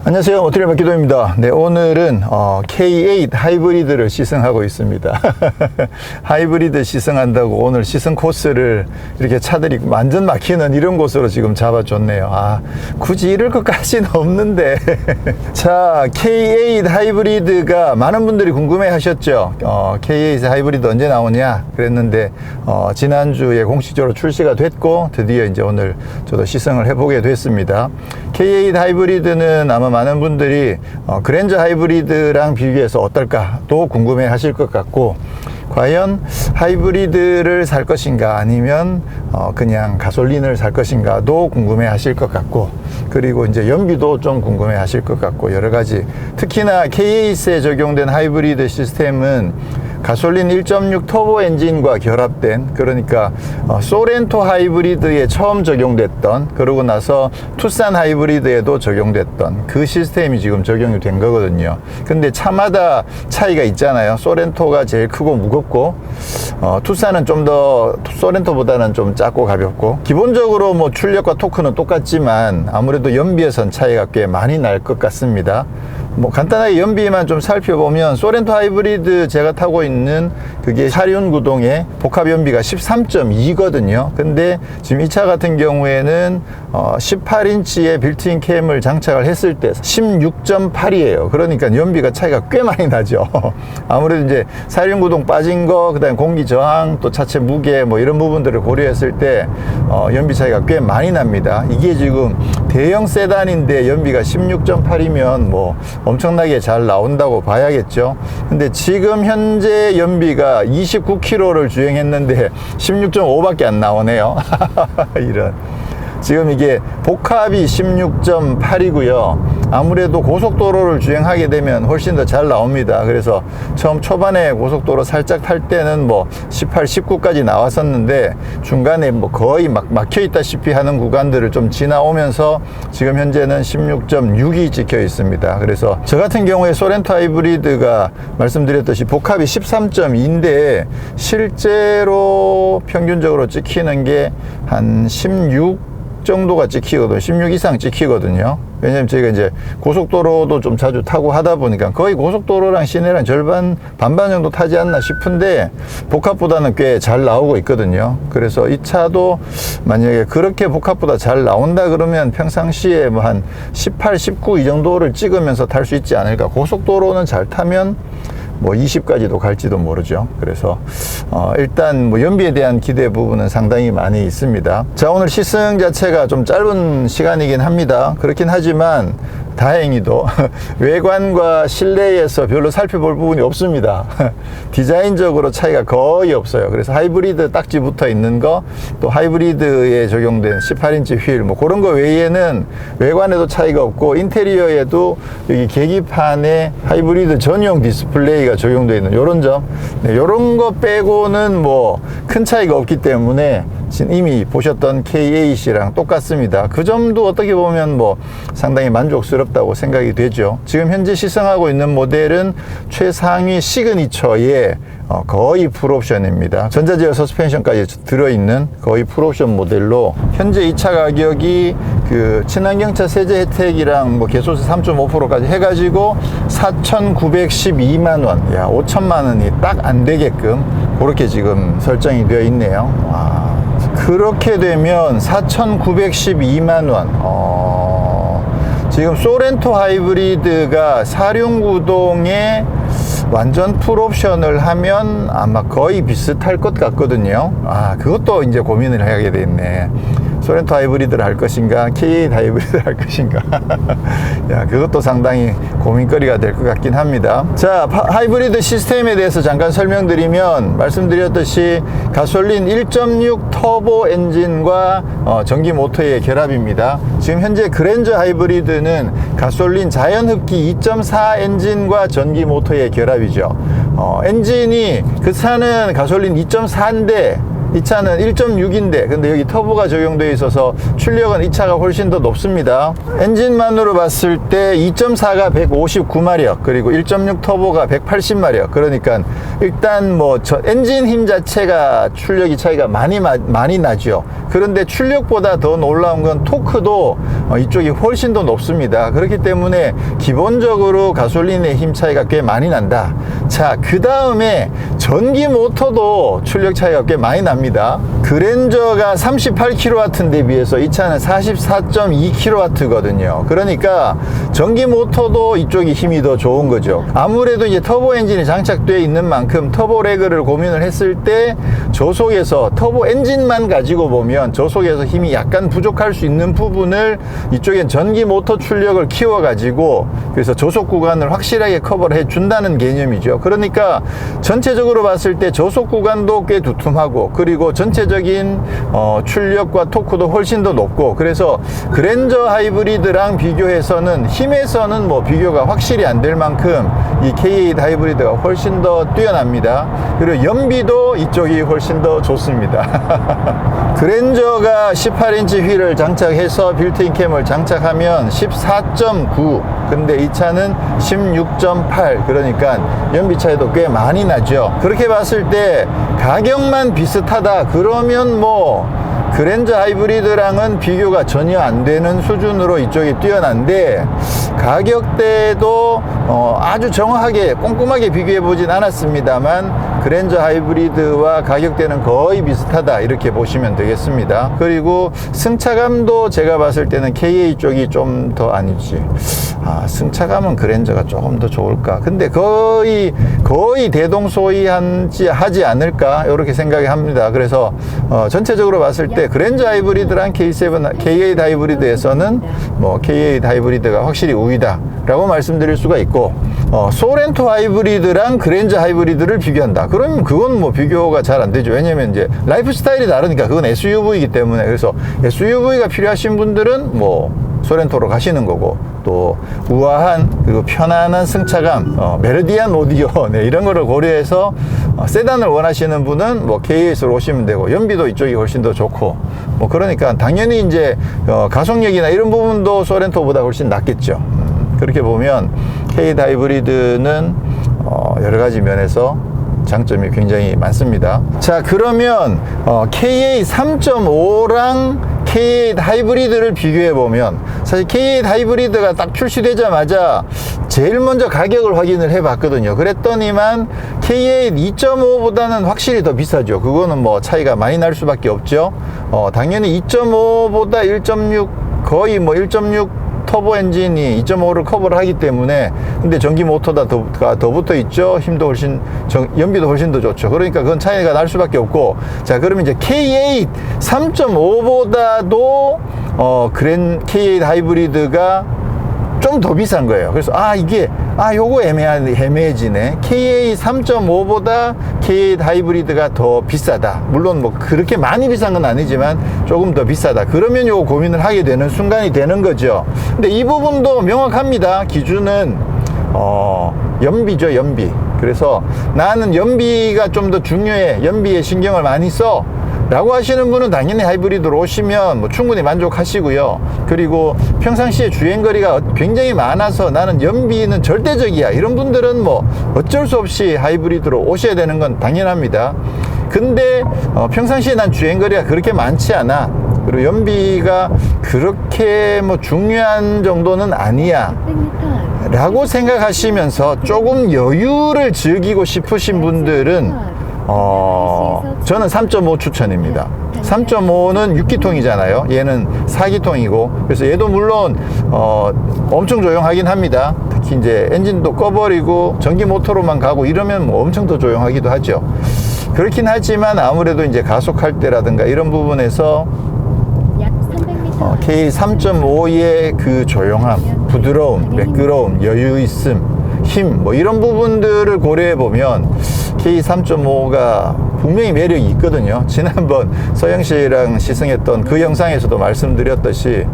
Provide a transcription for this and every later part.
안녕하세요. 모터리 박기도입니다. 네, 오늘은 K8 하이브리드를 시승하고 있습니다. 하이브리드 시승한다고 오늘 시승 코스를 이렇게 차들이 완전 막히는 이런 곳으로 지금 잡아줬네요. 굳이 이럴 것까지는 없는데. 자, K8 하이브리드가 많은 분들이 궁금해 하셨죠. K8 하이브리드 언제 나오냐 그랬는데 지난주에 공식적으로 출시가 됐고 드디어 이제 오늘 저도 시승을 해보게 됐습니다. K8 하이브리드는 아마 많은 분들이 그랜저 하이브리드랑 비교해서 어떨까 또 궁금해 하실 것 같고, 과연 하이브리드를 살 것인가 아니면 그냥 가솔린을 살 것인가도 궁금해 하실 것 같고, 그리고 이제 연비도 좀 궁금해 하실 것 같고, 여러 가지. 특히나 K8에 적용된 하이브리드 시스템은 가솔린 1.6 터보 엔진과 결합된, 그러니까 소렌토 하이브리드에 처음 적용됐던, 그러고 나서 투싼 하이브리드에도 적용됐던 그 시스템이 지금 적용이 된 거거든요. 근데 차마다 차이가 있잖아요. 소렌토가 제일 크고 무겁고, 투싼은 좀 더 소렌토보다는 좀 작고 가볍고, 기본적으로 뭐 출력과 토크는 똑같지만 아무래도 연비에선 차이가 꽤 많이 날 것 같습니다. 뭐 간단하게 연비만 좀 살펴보면 소렌토 하이브리드 제가 타고 있는 그게 사륜 구동의 복합 연비가 13.2거든요. 근데 지금 이 차 같은 경우에는 18인치의 빌트인 캠을 장착을 했을 때 16.8이에요. 그러니까 연비가 차이가 꽤 많이 나죠. 아무래도 이제 사륜 구동 빠진 거, 그다음에 공기 저항, 또 차체 무게 뭐 이런 부분들을 고려했을 때 연비 차이가 꽤 많이 납니다. 이게 지금 대형 세단인데 연비가 16.8이면 뭐 엄청나게 잘 나온다고 봐야겠죠. 근데 지금 현재 연비가 29km를 주행했는데 16.5밖에 안 나오네요. 이런. 지금 이게 복합이 16.8이고요. 아무래도 고속도로를 주행하게 되면 훨씬 더 잘 나옵니다. 그래서 처음 초반에 고속도로 살짝 탈 때는 뭐 18, 19까지 나왔었는데 중간에 뭐 거의 막 막혀 있다시피 하는 구간들을 좀 지나오면서 지금 현재는 16.6이 찍혀 있습니다. 그래서 저 같은 경우에 소렌토 하이브리드가 말씀드렸듯이 복합이 13.2인데 실제로 평균적으로 찍히는 게 한 16 정도가 찍히거든요. 16 이상 찍히거든요. 왜냐면 저희가 이제 고속도로도 좀 자주 타고 하다 보니까 거의 고속도로랑 시내랑 절반, 반반 정도 타지 않나 싶은데 복합보다는 꽤 잘 나오고 있거든요. 그래서 이 차도 만약에 그렇게 복합보다 잘 나온다 그러면 평상시에 뭐 한 18, 19 이 정도를 찍으면서 탈 수 있지 않을까. 고속도로는 잘 타면 뭐 20까지도 갈지도 모르죠. 그래서 일단 뭐 연비에 대한 기대 부분은 상당히 많이 있습니다. 자, 오늘 시승 자체가 좀 짧은 시간이긴 합니다. 그렇긴 하지만 다행히도 외관과 실내에서 별로 살펴볼 부분이 없습니다. 디자인적으로 차이가 거의 없어요. 그래서 하이브리드 딱지 붙어 있는 거, 또 하이브리드에 적용된 18인치 휠, 뭐 그런 거 외에는 외관에도 차이가 없고, 인테리어에도 여기 계기판에 하이브리드 전용 디스플레이가 적용되어 있는 요런 점, 네, 요런 거 빼고는 뭐 큰 차이가 없기 때문에 이미 보셨던 K8이랑 똑같습니다. 그 점도 어떻게 보면 뭐 상당히 만족스럽다고 생각이 되죠. 지금 현재 시승하고 있는 모델은 최상위 시그니처의 거의 풀옵션입니다. 전자제어 서스펜션까지 들어있는 거의 풀옵션 모델로, 현재 이 차 가격이 그 친환경차 세제 혜택이랑 뭐 개소세 3.5%까지 해가지고 4,912만원, 야, 5천만원이 딱 안 되게끔 그렇게 지금 설정이 되어 있네요. 와. 그렇게 되면 4,912만원, 지금 소렌토 하이브리드가 사륜구동에 완전 풀옵션을 하면 아마 거의 비슷할 것 같거든요. 그것도 이제 고민을 하게 됐네. 소렌토 하이브리드를 할 것인가, K8 하이브리드를 할 것인가. 야, 그것도 상당히 고민거리가 될 것 같긴 합니다. 자, 하이브리드 시스템에 대해서 잠깐 설명드리면, 말씀드렸듯이 가솔린 1.6 터보 엔진과 전기 모터의 결합입니다. 지금 현재 그랜저 하이브리드는 가솔린 자연흡기 2.4 엔진과 전기 모터의 결합이죠. 엔진이 그 차는 가솔린 2.4인데 이 차는 1.6인데 근데 여기 터보가 적용되어 있어서 출력은 이 차가 훨씬 더 높습니다. 엔진만으로 봤을 때 2.4가 159마력 그리고 1.6 터보가 180마력. 그러니까 일단 뭐 엔진 힘 자체가 출력이 차이가 많이 나죠. 그런데 출력보다 더 놀라운 건 토크도 이쪽이 훨씬 더 높습니다. 그렇기 때문에 기본적으로 가솔린의 힘 차이가 꽤 많이 난다. 자, 그 다음에 전기 모터도 출력 차이가 꽤 많이 납니다. 그랜저가 38kW인데 비해서 이 차는 44.2kW거든요. 그러니까 전기 모터도 이쪽이 힘이 더 좋은 거죠. 아무래도 이제 터보 엔진이 장착되어 있는 만큼 터보 레그를 고민을 했을 때 저속에서 터보 엔진만 가지고 보면 저속에서 힘이 약간 부족할 수 있는 부분을 이쪽엔 전기 모터 출력을 키워 가지고 그래서 저속 구간을 확실하게 커버를 해 준다는 개념이죠. 그러니까 전체적으로 봤을 때 저속 구간도 꽤 두툼하고 그리고 전체적인 출력과 토크도 훨씬 더 높고 그래서 그랜저 하이브리드랑 비교해서는 힘에서는 뭐 비교가 확실히 안 될 만큼 이 K8 하이브리드가 훨씬 더 뛰어납니다. 그리고 연비도 이쪽이 훨씬 더 좋습니다. 그랜저가 18인치 휠을 장착해서 빌트인 캠을 장착하면 14.9 근데 이 차는 16.8 그러니까 연비 차이도 꽤 많이 나죠. 그렇게 봤을 때 가격만 비슷하다 그러면 뭐 그랜저 하이브리드랑은 비교가 전혀 안 되는 수준으로 이쪽이 뛰어난데 가격대도 아주 정확하게 꼼꼼하게 비교해 보진 않았습니다만 그랜저 하이브리드와 가격대는 거의 비슷하다 이렇게 보시면 되겠습니다. 그리고 승차감도 제가 봤을 때는 KA 쪽이 좀 더 아니지 승차감은 그랜저가 조금 더 좋을까 근데 거의 대동소이하지 않을까 이렇게 생각이 합니다. 그래서 전체적으로 봤을 때 그랜저 하이브리드랑 K8 하이브리드에서는 뭐 K8 하이브리드가 확실히 우위다 라고 말씀드릴 수가 있고 소렌토 하이브리드랑 그랜저 하이브리드를 비교한다 그러면 그건 뭐 비교가 잘 안 되죠. 왜냐면 이제 라이프 스타일이 다르니까 그건 SUV이기 때문에 그래서 SUV가 필요하신 분들은 뭐 소렌토로 가시는 거고 또 우아한 그리고 편안한 승차감 메르디안 오디오 이런 거를 고려해서 세단을 원하시는 분은 뭐 K8으로 오시면 되고 연비도 이쪽이 훨씬 더 좋고 뭐 그러니까 당연히 이제 가속력이나 이런 부분도 소렌토보다 훨씬 낫겠죠. 그렇게 보면 K8 하이브리드는 여러 가지 면에서 장점이 굉장히 많습니다. 자, 그러면 K8 3.5랑 K8 하이브리드를 비교해 보면 사실 K8 하이브리드가 딱 출시되자마자 제일 먼저 가격을 확인을 해 봤거든요. 그랬더니만 K8 2.5보다는 확실히 더 비싸죠. 그거는 뭐 차이가 많이 날 수밖에 없죠. 당연히 2.5보다 1.6 거의 뭐 1.6 터보 엔진이 2.5를 커버를 하기 때문에 근데 전기 모터가 더 붙어 있죠. 힘도 훨씬 연비도 훨씬 더 좋죠. 그러니까 그건 차이가 날 수밖에 없고 자 그러면 이제 K8 3.5보다도 K8 하이브리드가 좀 더 비싼 거예요. 그래서 요거 애매해지네. K8 3.5보다 K8 하이브리드가 더 비싸다. 물론 뭐 그렇게 많이 비싼 건 아니지만 조금 더 비싸다. 그러면 요거 고민을 하게 되는 순간이 되는 거죠. 근데 이 부분도 명확합니다. 기준은 연비죠, 연비. 그래서 나는 연비가 좀 더 중요해. 연비에 신경을 많이 써. 라고 하시는 분은 당연히 하이브리드로 오시면 뭐 충분히 만족하시고요. 그리고 평상시에 주행거리가 굉장히 많아서 나는 연비는 절대적이야 이런 분들은 뭐 어쩔 수 없이 하이브리드로 오셔야 되는 건 당연합니다. 근데 평상시에 난 주행거리가 그렇게 많지 않아 그리고 연비가 그렇게 뭐 중요한 정도는 아니야 라고 생각하시면서 조금 여유를 즐기고 싶으신 분들은 저는 3.5 추천입니다. 3.5는 6기통이잖아요. 얘는 4기통이고 그래서 얘도 물론 엄청 조용하긴 합니다. 특히 이제 엔진도 꺼버리고 전기 모터로만 가고 이러면 뭐 엄청 더 조용하기도 하죠. 그렇긴 하지만 아무래도 이제 가속할 때라든가 이런 부분에서 K 3.5의 그 조용함, 부드러움, 매끄러움, 여유 있음 힘, 뭐 이런 부분들을 고려해 보면 K3.5가 분명히 매력이 있거든요. 지난번 서영 씨랑 시승했던 그 영상에서도 말씀드렸듯이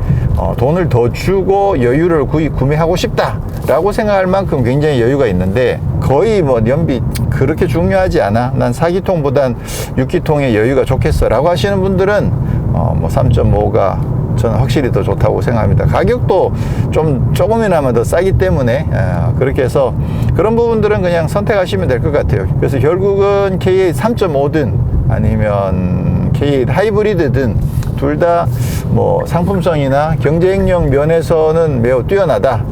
돈을 더 주고 여유를 구매하고 싶다라고 생각할 만큼 굉장히 여유가 있는데, 거의 뭐 연비 그렇게 중요하지 않아, 난 4기통보단 6기통의 여유가 좋겠어 라고 하시는 분들은 뭐 3.5가 저는 확실히 더 좋다고 생각합니다. 가격도 조금이나마 더 싸기 때문에 그렇게 해서 그런 부분들은 그냥 선택하시면 될 것 같아요. 그래서 결국은 K8 3.5든 아니면 K8 하이브리드든 둘 다 뭐 상품성이나 경쟁력 면에서는 매우 뛰어나다.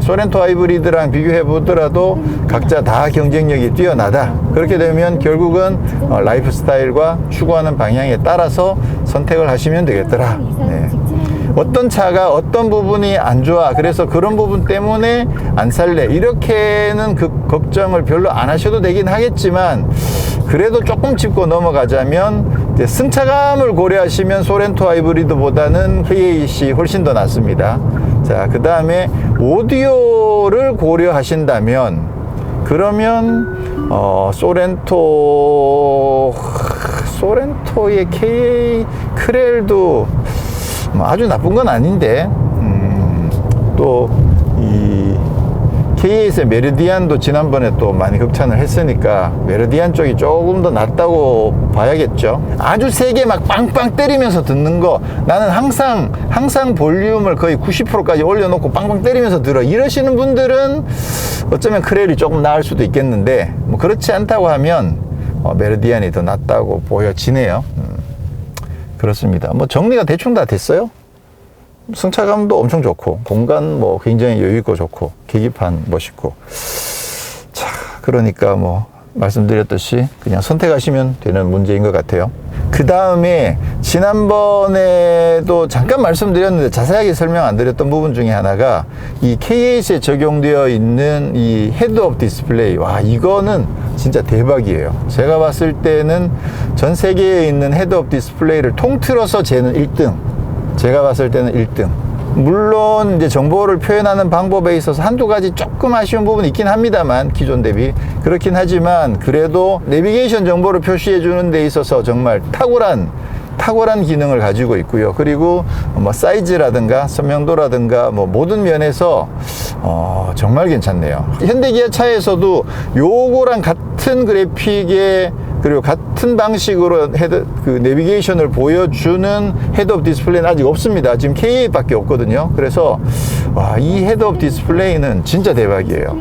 소렌토 하이브리드랑 비교해 보더라도 각자 다 경쟁력이 뛰어나다. 그렇게 되면 결국은 라이프 스타일과 추구하는 방향에 따라서 선택을 하시면 되겠더라. 네. 어떤 차가 어떤 부분이 안 좋아, 그래서 그런 부분 때문에 안 살래, 이렇게는 그 걱정을 별로 안 하셔도 되긴 하겠지만, 그래도 조금 짚고 넘어가자면 이제 승차감을 고려하시면 소렌토 하이브리드보다는 K8이 훨씬 더 낫습니다. 자, 그 다음에 오디오를 고려하신다면, 그러면 소렌토의 K8 크렐도 뭐 아주 나쁜 건 아닌데, 또 이 K8의 메르디안도 지난번에 또 많이 극찬을 했으니까 메르디안 쪽이 조금 더 낫다고 봐야겠죠. 아주 세게 막 빵빵 때리면서 듣는 거, 나는 항상 볼륨을 거의 90%까지 올려놓고 빵빵 때리면서 들어, 이러시는 분들은 어쩌면 크렐이 조금 나을 수도 있겠는데, 뭐 그렇지 않다고 하면 메르디안이 더 낫다고 보여지네요. 그렇습니다. 뭐 정리가 대충 다 됐어요. 승차감도 엄청 좋고, 공간 뭐 굉장히 여유있고 좋고, 계기판 멋있고. 자, 그러니까 뭐 말씀드렸듯이 그냥 선택하시면 되는 문제인 것 같아요. 그 다음에 지난번에도 잠깐 말씀드렸는데 자세하게 설명 안 드렸던 부분 중에 하나가 이 K8에 적용되어 있는 이 헤드업 디스플레이. 와, 이거는 진짜 대박이에요. 제가 봤을 때는 전 세계에 있는 헤드업 디스플레이를 통틀어서 쟤는 1등. 제가 봤을 때는 1등. 물론 이제 정보를 표현하는 방법에 있어서 한두 가지 조금 아쉬운 부분이 있긴 합니다만, 기존 대비 그렇긴 하지만, 그래도 내비게이션 정보를 표시해 주는 데 있어서 정말 탁월한 기능을 가지고 있고요. 그리고 뭐 사이즈라든가 선명도라든가 뭐 모든 면에서 정말 괜찮네요. 현대기아 차에서도 요거랑 같은 그래픽의, 그리고 같은 방식으로 내비게이션을 보여주는 헤드업 디스플레이는 아직 없습니다. 지금 K8 밖에 없거든요. 그래서 이 헤드업 디스플레이는 진짜 대박이에요.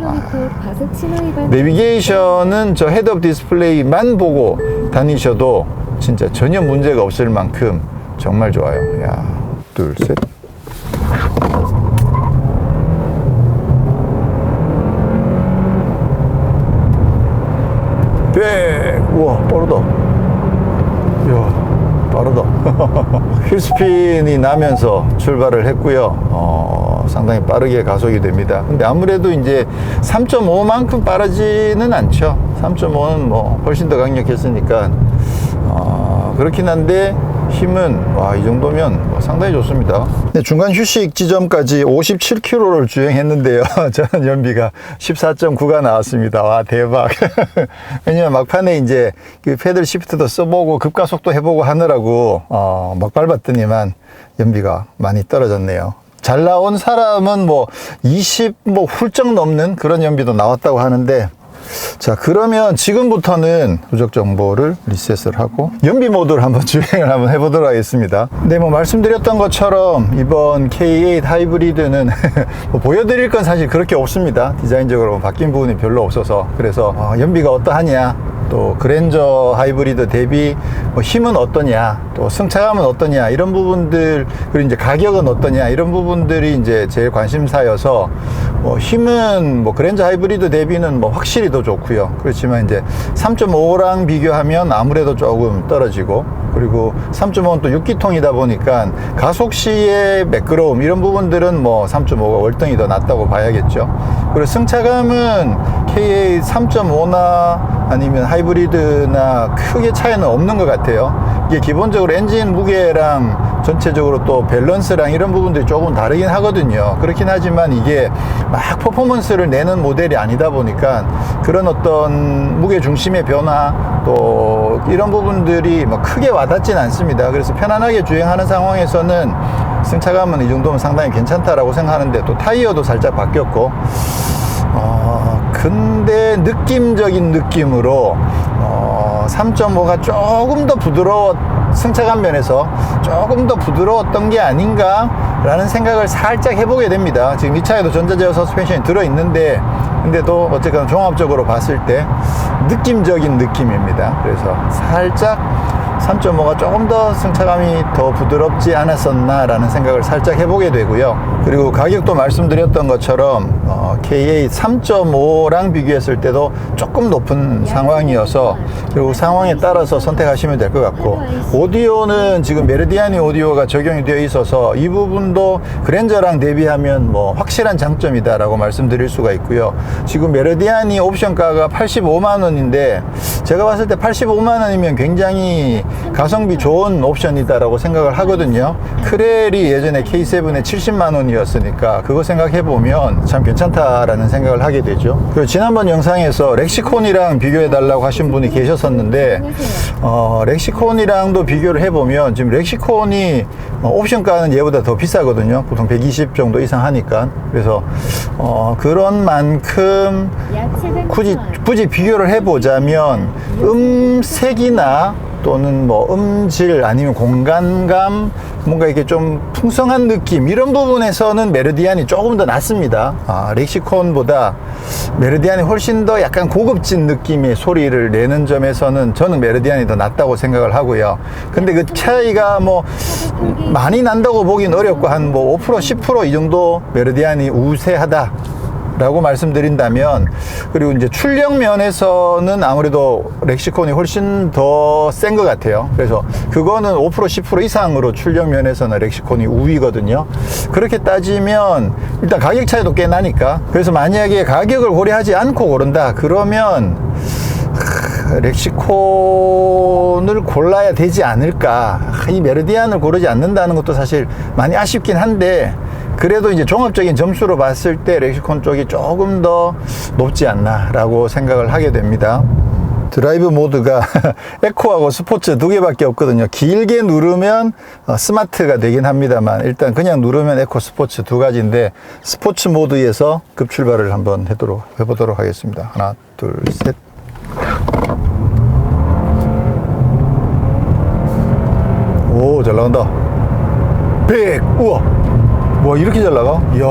내비게이션은 저 헤드업 디스플레이만 보고 다니셔도 진짜 전혀 문제가 없을 만큼 정말 좋아요. 야, 둘, 셋. 우와, 빠르다. 이야, 빠르다. 휠스핀이 나면서 출발을 했고요. 상당히 빠르게 가속이 됩니다. 근데 아무래도 이제 3.5만큼 빠르지는 않죠. 3.5는 뭐 훨씬 더 강력했으니까 그렇긴 한데, 힘은 이 정도면 상당히 좋습니다. 네, 중간 휴식 지점까지 57km를 주행했는데요. 저는 연비가 14.9가 나왔습니다. 와, 대박. 왜냐면 막판에 이제 그 패들 시프트도 써보고 급가속도 해보고 하느라고 막 밟았더니만 연비가 많이 떨어졌네요. 잘 나온 사람은 뭐 20 훌쩍 넘는 그런 연비도 나왔다고 하는데, 자, 그러면 지금부터는 누적 정보를 리셋을 하고 연비 모드를 한번 주행을 한번 해보도록 하겠습니다. 네, 뭐 말씀드렸던 것처럼 이번 K8 하이브리드는 뭐 보여드릴 건 사실 그렇게 없습니다. 디자인적으로 바뀐 부분이 별로 없어서. 그래서 연비가 어떠하냐, 또 그랜저 하이브리드 대비 뭐 힘은 어떠냐, 또 승차감은 어떠냐, 이런 부분들, 그리고 이제 가격은 어떠냐, 이런 부분들이 이제 제일 관심사여서, 뭐 힘은 뭐 그랜저 하이브리드 대비는 뭐 확실히 더 좋고요. 그렇지만 이제 3.5랑 비교하면 아무래도 조금 떨어지고, 그리고 3.5는 또 6기통이다 보니까 가속 시의 매끄러움, 이런 부분들은 뭐 3.5가 월등히 더 낫다고 봐야겠죠. 그리고 승차감은 K8 3.5나 아니면 하이브리드나 크게 차이는 없는 것 같아요. 이게 기본적으로 엔진 무게랑 전체적으로 또 밸런스랑 이런 부분들이 조금 다르긴 하거든요. 그렇긴 하지만 이게 막 퍼포먼스를 내는 모델이 아니다 보니까 그런 어떤 무게 중심의 변화 또 이런 부분들이 뭐 크게 와닿진 않습니다. 그래서 편안하게 주행하는 상황에서는 승차감은 이 정도면 상당히 괜찮다라고 생각하는데, 또 타이어도 살짝 바뀌었고, 근데 느낌적인 느낌으로 3.5가 조금 더 승차감 면에서 조금 더 부드러웠던 게 아닌가 라는 생각을 살짝 해보게 됩니다. 지금 이 차에도 전자제어 서스펜션이 들어있는데, 근데도 어쨌든 종합적으로 봤을 때 느낌적인 느낌입니다. 그래서 살짝 3.5가 조금 더 승차감이 더 부드럽지 않았었나 라는 생각을 살짝 해보게 되고요. 그리고 가격도 말씀드렸던 것처럼 K8 3.5랑 비교했을 때도 조금 높은 상황이어서, 그리고 상황에 따라서 선택하시면 될 것 같고, 오디오는 지금 메르디아니 오디오가 적용이 되어 있어서 이 부분도 그랜저랑 대비하면 뭐 확실한 장점이다 라고 말씀드릴 수가 있고요. 지금 메르디아니 옵션가가 85만 원인데 제가 봤을 때 85만 원이면 굉장히 가성비 좋은 옵션이다라고 생각을 하거든요. 크렐이 예전에 K7에 70만 원이었으니까 그거 생각해보면 참 괜찮다라는 생각을 하게 되죠. 그리고 지난번 영상에서 렉시콘이랑 비교해달라고 하신 분이 계셨었는데, 렉시콘이랑도 비교를 해보면 지금 렉시콘이 옵션가는 얘보다 더 비싸거든요. 보통 120 정도 이상 하니까. 그래서 그런 만큼 굳이 비교를 해보자면 음색이나 또는 뭐 음질 아니면 공간감, 뭔가 이렇게 좀 풍성한 느낌, 이런 부분에서는 메르디안이 조금 더 낫습니다. 렉시콘보다 메르디안이 훨씬 더 약간 고급진 느낌의 소리를 내는 점에서는 저는 메르디안이 더 낫다고 생각을 하고요. 근데 그 차이가 뭐 많이 난다고 보긴 어렵고, 한 뭐 5% 10% 이 정도 메르디안이 우세하다 라고 말씀드린다면, 그리고 이제 출력 면에서는 아무래도 렉시콘이 훨씬 더 센 것 같아요. 그래서 그거는 5% 10% 이상으로 출력 면에서는 렉시콘이 우위거든요. 그렇게 따지면 일단 가격 차이도 꽤 나니까, 그래서 만약에 가격을 고려하지 않고 고른다 그러면 렉시콘을 골라야 되지 않을까. 이 메르디안을 고르지 않는다는 것도 사실 많이 아쉽긴 한데, 그래도 이제 종합적인 점수로 봤을 때 렉시콘 쪽이 조금 더 높지 않나 라고 생각을 하게 됩니다. 드라이브 모드가 에코하고 스포츠 두 개밖에 없거든요. 길게 누르면 스마트가 되긴 합니다만, 일단 그냥 누르면 에코, 스포츠 두 가지인데, 스포츠 모드에서 급출발을 한번 해보도록 하겠습니다. 하나, 둘, 셋. 오, 잘 나간다. 100! 우와! 와, 이렇게 잘 나가? 이야.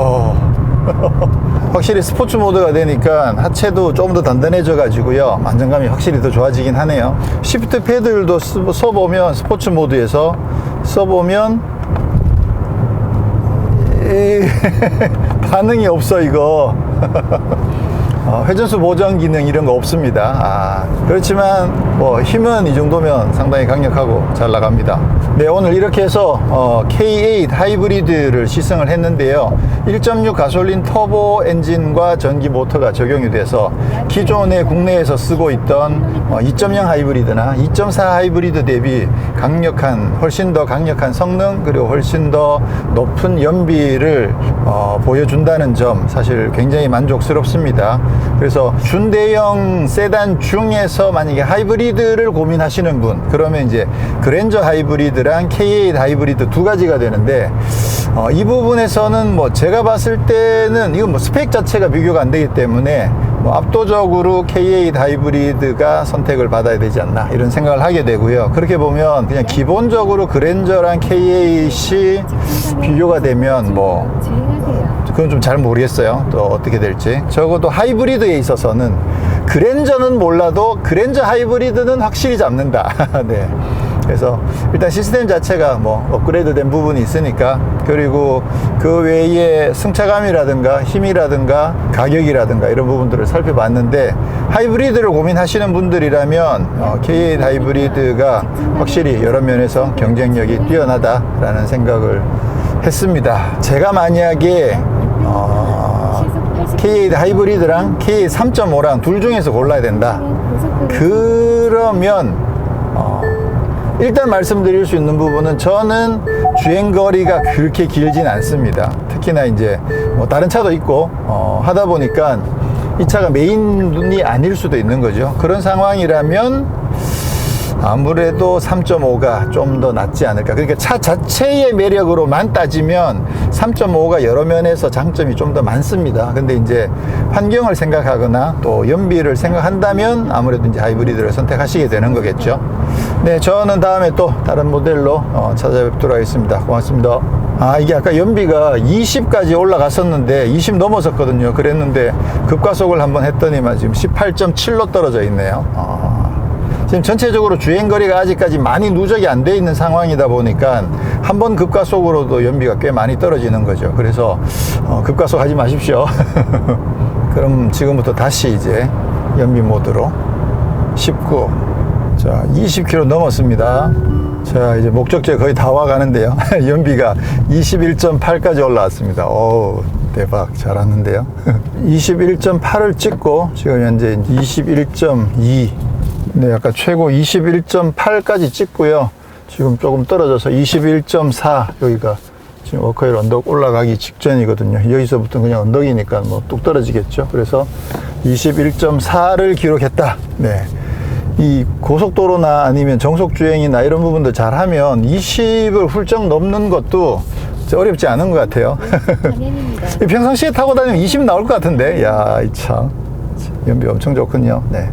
확실히 스포츠 모드가 되니까 하체도 조금 더 단단해져 가지고요, 안정감이 확실히 더 좋아지긴 하네요. 시프트 패들도 써보면, 스포츠 모드에서 써보면 반응이 없어 이거. 회전수 보정 기능 이런 거 없습니다. 그렇지만 뭐 힘은 이 정도면 상당히 강력하고 잘 나갑니다. 네, 오늘 이렇게 해서 K8 하이브리드를 시승을 했는데요. 1.6 가솔린 터보 엔진과 전기 모터가 적용이 돼서 기존에 국내에서 쓰고 있던 2.0 하이브리드나 2.4 하이브리드 대비 훨씬 더 강력한 성능, 그리고 훨씬 더 높은 연비를 보여준다는 점, 사실 굉장히 만족스럽습니다. 그래서 준대형 세단 중에서 만약에 하이브리드를 고민하시는 분, 그러면 이제 그랜저 하이브리드랑 K8 하이브리드 두 가지가 되는데, 이 부분에서는 뭐 제가 봤을 때는 이건 뭐 스펙 자체가 비교가 안 되기 때문에 뭐 압도적으로 K8 하이브리드가 선택을 받아야 되지 않나 이런 생각을 하게 되고요. 그렇게 보면 그냥 기본적으로 그랜저랑 K8이 비교가 되면 뭐 그건 좀 잘 모르겠어요. 또 어떻게 될지. 적어도 하이브리드에 있어서는 그랜저는 몰라도 그랜저 하이브리드는 확실히 잡는다. 네. 그래서 일단 시스템 자체가 뭐 업그레이드 된 부분이 있으니까, 그리고 그 외에 승차감이라든가 힘이라든가 가격이라든가 이런 부분들을 살펴봤는데, 하이브리드를 고민하시는 분들이라면 K8 하이브리드가 확실히 여러 면에서 경쟁력이 뛰어나다라는 생각을 했습니다. 제가 만약에 K8 하이브리드랑 K8 3.5랑 둘 중에서 골라야 된다 그러면 일단 말씀드릴 수 있는 부분은 저는 주행거리가 그렇게 길진 않습니다. 특히나 이제 뭐 다른 차도 있고 하다 보니까 이 차가 메인이 아닐 수도 있는 거죠. 그런 상황이라면 아무래도 3.5가 좀 더 낫지 않을까. 그러니까 차 자체의 매력으로만 따지면 3.5가 여러 면에서 장점이 좀 더 많습니다. 근데 이제 환경을 생각하거나 또 연비를 생각한다면 아무래도 이제 하이브리드를 선택하시게 되는 거겠죠. 네, 저는 다음에 또 다른 모델로 찾아뵙도록 하겠습니다. 고맙습니다. 이게 아까 연비가 20까지 올라갔었는데 20 넘어섰거든요. 그랬는데 급가속을 한번 했더니만 지금 18.7로 떨어져 있네요. 지금 전체적으로 주행거리가 아직까지 많이 누적이 안 돼 있는 상황이다 보니까 한번 급가속으로도 연비가 꽤 많이 떨어지는 거죠. 그래서 급가속 하지 마십시오. 그럼 지금부터 다시 이제 연비 모드로 19. 자, 20km 넘었습니다. 자, 이제 목적지에 거의 다 와가는데요. 연비가 21.8까지 올라왔습니다. 오, 대박. 잘 왔는데요. 21.8을 찍고 지금 현재 21.2. 네, 아까 최고 21.8까지 찍고요. 지금 조금 떨어져서 21.4 여기가 지금 워커힐 언덕 올라가기 직전이거든요. 여기서부터 그냥 언덕이니까 뭐 뚝 떨어지겠죠. 그래서 21.4를 기록했다. 네. 이 고속도로나 아니면 정속주행이나 이런 부분도 잘하면 20을 훌쩍 넘는 것도 어렵지 않은 것 같아요. 평상시에 타고 다니면 20 나올 것 같은데, 야, 이 차 연비 엄청 좋군요. 네.